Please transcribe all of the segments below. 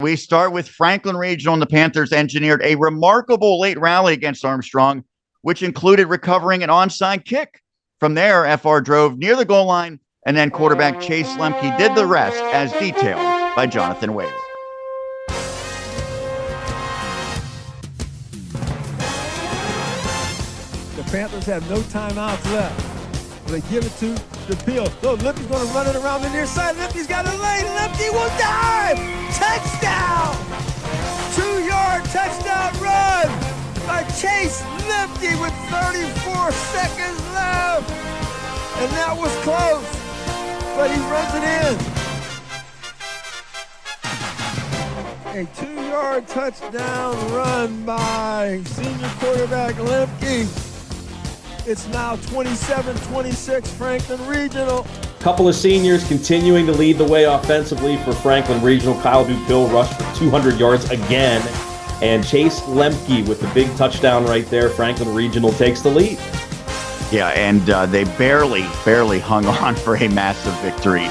We start with Franklin Regional, and the Panthers engineered a remarkable late rally against Armstrong, which included recovering an onside kick. From there, FR drove near the goal line, and then quarterback Chase Lemke did the rest, as detailed by Jonathan Whaley. The Panthers have no timeouts left. They give it to DePiel. So Lemke's going to run it around the near side. Lemke's got a lane. Lemke will dive. Touchdown! 2-yard touchdown run by Chase Lemke with 34 seconds left. And that was close, but he runs it in. A 2-yard touchdown run by senior quarterback Lemke. It's now 27-26 Franklin Regional. Couple of seniors continuing to lead the way offensively for Franklin Regional. Kyle DuPill rushed for 200 yards again. And Chase Lemke with the big touchdown right there. Franklin Regional takes the lead. Yeah, and they barely hung on for a massive victory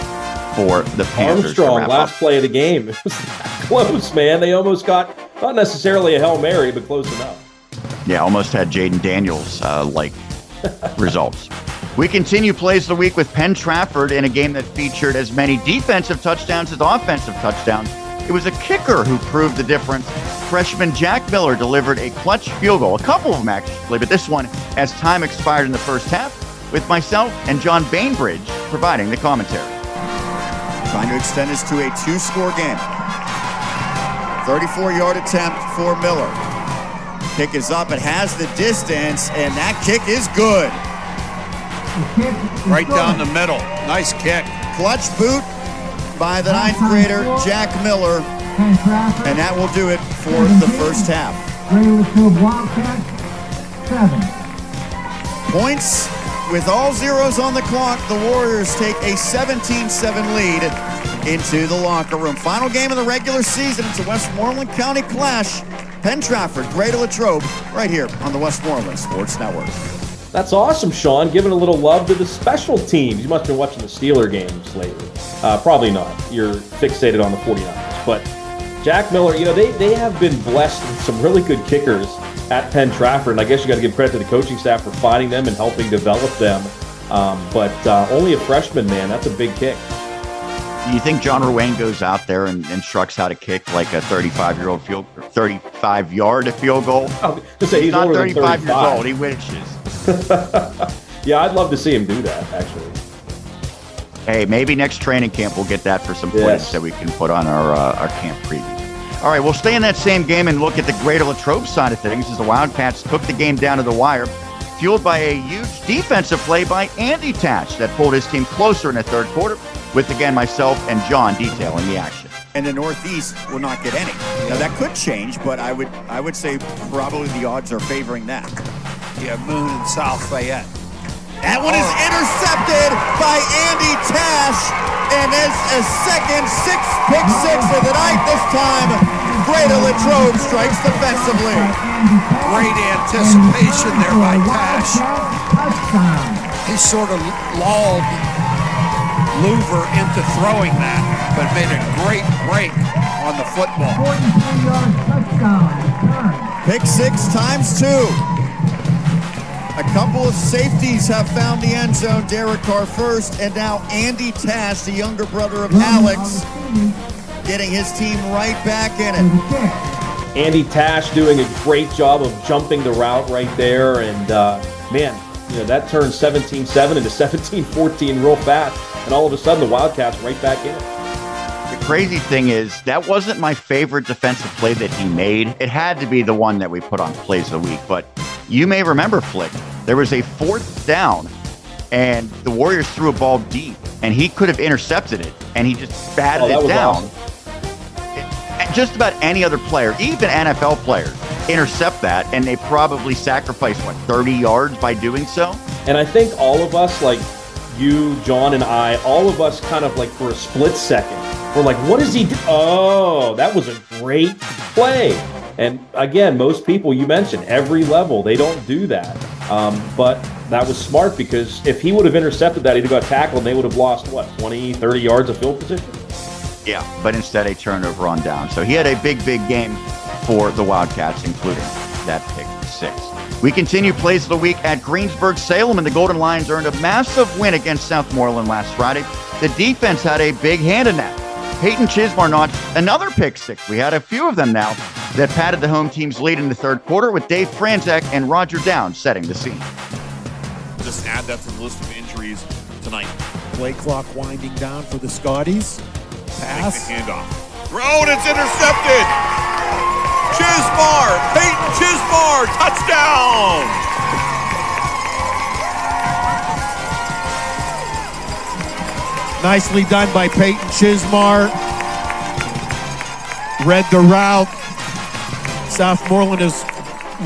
for the Panthers. Armstrong, last play of the game. It was that close, man. They almost got, not necessarily a Hail Mary, but close enough. Yeah, almost had Jaden Daniels results. We continue plays of the week with Penn Trafford in a game that featured as many defensive touchdowns as offensive touchdowns. It was a kicker who proved the difference. Freshman Jack Miller delivered a clutch field goal, a couple of them actually, but this one as time expired in the first half, with myself and John Bainbridge providing the commentary. Trying to extend this to a 2-score game. 34-yard attempt for Miller. Kick is up, it has the distance, and that kick is good. Right down the middle, nice kick. Clutch boot by the 9th grader, Jack Miller, and that will do it for the first half. Points with all zeros on the clock. The Warriors take a 17-7 lead into the locker room. Final game of the regular season. It's a Westmoreland County clash. Penn Trafford, Greater Latrobe, right here on the Westmoreland Sports Network. That's awesome, Sean. Giving a little love to the special teams. You must have been watching the Steeler games lately. Probably not. You're fixated on the 49ers. But Jack Miller, they have been blessed with some really good kickers at Penn Trafford. And I guess you got to give credit to the coaching staff for finding them and helping develop them. But only a freshman, man. That's a big kick. Do you think John Ruane goes out there and instructs how to kick like a 35-yard field goal? Oh, just say he's not older 35 than years old. He wishes. Yeah, I'd love to see him do that, actually. Hey, maybe next training camp we'll get that for some plays that we can put on our camp preview. All right, we'll stay in that same game and look at the Greater Latrobe side of things as the Wildcats took the game down to the wire, fueled by a huge defensive play by Andy Tash that pulled his team closer in the third quarter, with, again, myself and John detailing the action. And the Northeast will not get any. Now, that could change, but I would say probably the odds are favoring that. Yeah, Moon and South Fayette. That one is intercepted by Andy Tash, and it's a second pick six of the night. This time, Greater Latrobe strikes defensively. Great anticipation there by Tash. He sort of lulled Louver into throwing that, but made a great break on the football. Pick six times 2. A couple of safeties have found the end zone. Derek Carr first, and now Andy Tash, the younger brother of Alex, getting his team right back in it. Andy Tash doing a great job of jumping the route right there, and that turned 17-7 into 17-14 real fast, and all of a sudden the Wildcats right back in it. The crazy thing is, that wasn't my favorite defensive play that he made. It had to be the one that we put on Plays of the Week, but you may remember, Flick, there was a 4th down, and the Warriors threw a ball deep, and he could have intercepted it, and he just batted it down. Awesome. Just about any other player, even NFL players, intercept that, and they probably sacrifice, 30 yards by doing so? And I think all of us, like you, John, and I, all of us kind of like for a split second, we're like, what is he do? Oh, that was a great play. And again, most people, you mentioned, every level, they don't do that. But that was smart, because if he would have intercepted that, he'd have got tackled, and they would have lost, 20, 30 yards of field position? Yeah, but instead a turnover on down. So he had a big game for the Wildcats, including that pick 6. We continue plays of the week at Greensburg-Salem, and the Golden Lions earned a massive win against Southmoreland last Friday. The defense had a big hand in that. Peyton Chismar notched another pick 6. We had a few of them now that padded the home team's lead in the third quarter, with Dave Franzak and Roger Downs setting the scene. Just add that to the list of injuries tonight. Play clock winding down for the Scotties. Pass. Take the handoff. Thrown, it's intercepted. Chismar, Peyton Chismar, touchdown. Nicely done by Peyton Chismar. Read the route. Southmoreland has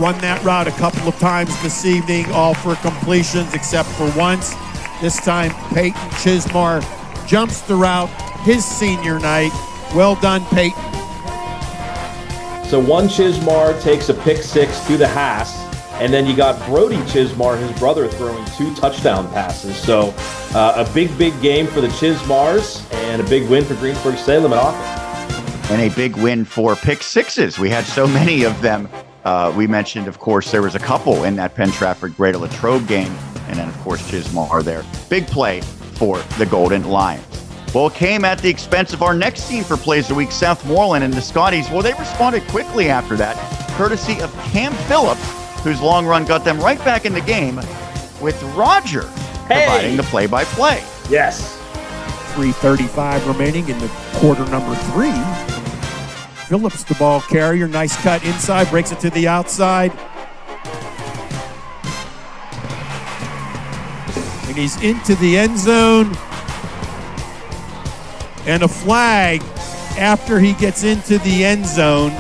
run that route a couple of times this evening, all for completions except for once. This time, Peyton Chismar jumps the route, his senior night. Well done, Peyton. So one Chismar takes a pick 6 to the Haas, and then you got Brody Chismar, his brother, throwing 2 touchdown passes. So a big game for the Chismars, and a big win for Greensburg-Salem at Offense. And a big win for pick 6s. We had so many of them. We mentioned, of course, there was a couple in that Penn Trafford-Greater Latrobe game, and then, of course, Chismar there. Big play for the Golden Lions. Well, it came at the expense of our next team for plays of the week, Southmoreland and the Scotties. Well, they responded quickly after that, courtesy of Cam Phillips, whose long run got them right back in the game, with Roger providing the play-by-play. Yes. 3:35 remaining in the quarter number 3. Phillips, the ball carrier. Nice cut inside, breaks it to the outside. And he's into the end zone. And a flag after he gets into the end zone.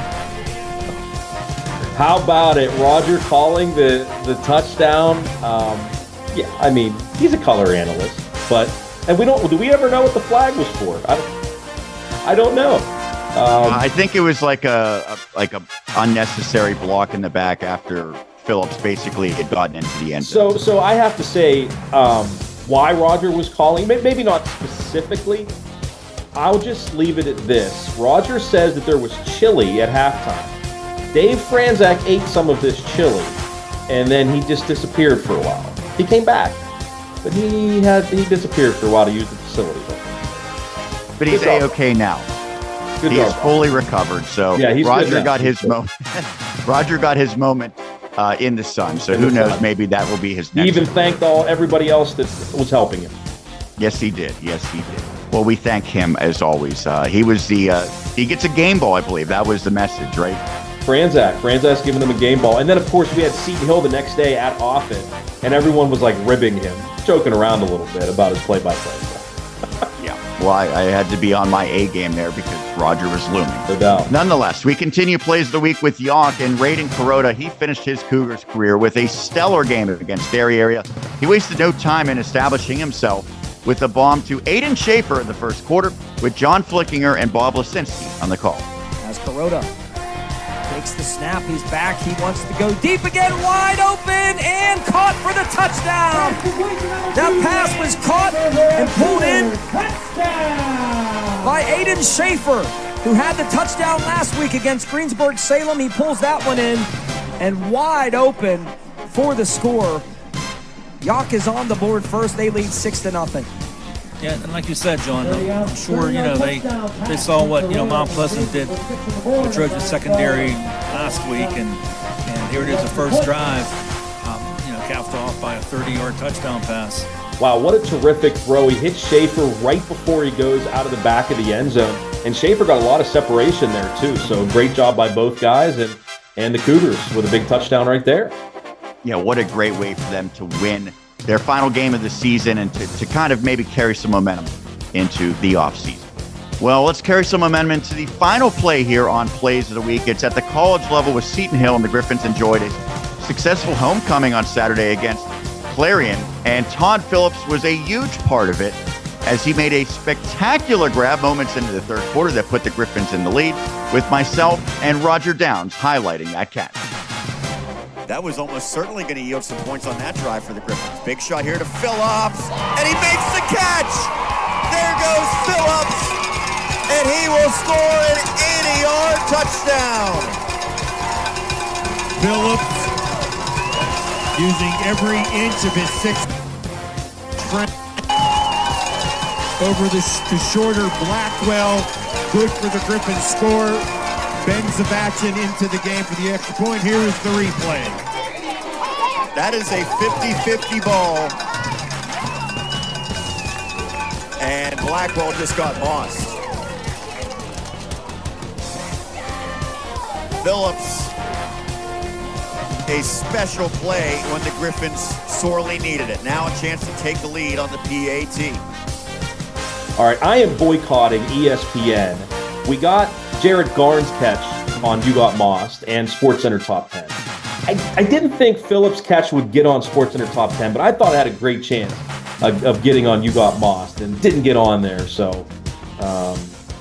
How about it? Roger calling the touchdown. Yeah, I mean, he's a color analyst, and do we ever know what the flag was for? I don't know. I think it was like a unnecessary block in the back after Phillips basically had gotten into the end zone. So I have to say why Roger was calling, maybe not specifically. I'll just leave it at this. Roger says that there was chili at halftime. Dave Franzak ate some of this chili, and then he just disappeared for a while. He came back, but he disappeared for a while to use the facilities. But he's A-okay now. He is fully recovered. So yeah, Roger got his moment. Roger got his moment in the sun. So who knows? Maybe that will be his next. He even thanked everybody else that was helping him. Yes, he did. Yes, he did. Well, we thank him as always. He was he gets a game ball, I believe. That was the message, right? Franzak's giving him a game ball. And then, of course, we had Seton Hill the next day at Offit, and everyone was like ribbing him, joking around a little bit about his play-by-play. Yeah. Well, I had to be on my A game there because Roger was looming. No doubt. Nonetheless, we continue plays of the week with York, and Raiden Kuroda. He finished his Cougars career with a stellar game against Derry area. He wasted no time in establishing himself with a bomb to Aiden Schaefer in the first quarter, with John Flickinger and Bob Lisinski on the call. As Kuroda takes the snap, he's back, he wants to go deep again, wide open, and caught for the touchdown. That pass was caught and pulled in by Aiden Schaefer, who had the touchdown last week against Greensburg-Salem. He pulls that one in, and wide open for the score. York is on the board first. They lead 6-0. Yeah, and like you said, John, I'm sure, they saw what, Mount Pleasant did with Trojan secondary last week, and here it is, the first drive, capped off by a 30-yard touchdown pass. Wow, what a terrific throw. He hits Schaefer right before he goes out of the back of the end zone, and Schaefer got a lot of separation there, too, so great job by both guys, and the Cougars with a big touchdown right there. Yeah, what a great way for them to win their final game of the season and to kind of maybe carry some momentum into the offseason. Well, let's carry some momentum into the final play here on Plays of the Week. It's at the college level with Seton Hill, and the Griffins enjoyed a successful homecoming on Saturday against Clarion, and Todd Phillips was a huge part of it as he made a spectacular grab moments into the third quarter that put the Griffins in the lead, with myself and Roger Downs highlighting that catch. That was almost certainly going to yield some points on that drive for the Griffins. Big shot here to Phillips, and he makes the catch! There goes Phillips, and he will score an 80-yard touchdown. Phillips using every inch of his 6 strength over the shorter Blackwell. Good for the Griffins score. Ben Zabachin into the game for the extra point. Here is the replay. That is a 50-50 ball. And Blackwell just got lost. Phillips, a special play when the Griffins sorely needed it. Now a chance to take the lead on the PAT. All right, I am boycotting ESPN. We got Jared Garn's catch on You Got Mossed and SportsCenter Top 10. I didn't think Phillips' catch would get on SportsCenter Top 10, but I thought it had a great chance of getting on You Got Mossed and didn't get on there. So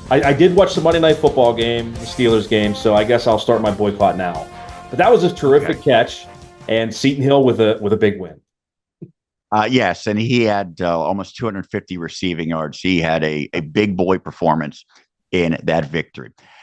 I did watch the Monday Night Football game, the Steelers game, so I guess I'll start my boycott now. But that was a terrific catch, and Seton Hill with a big win. Yes, and he had almost 250 receiving yards. He had a big boy performance in that victory.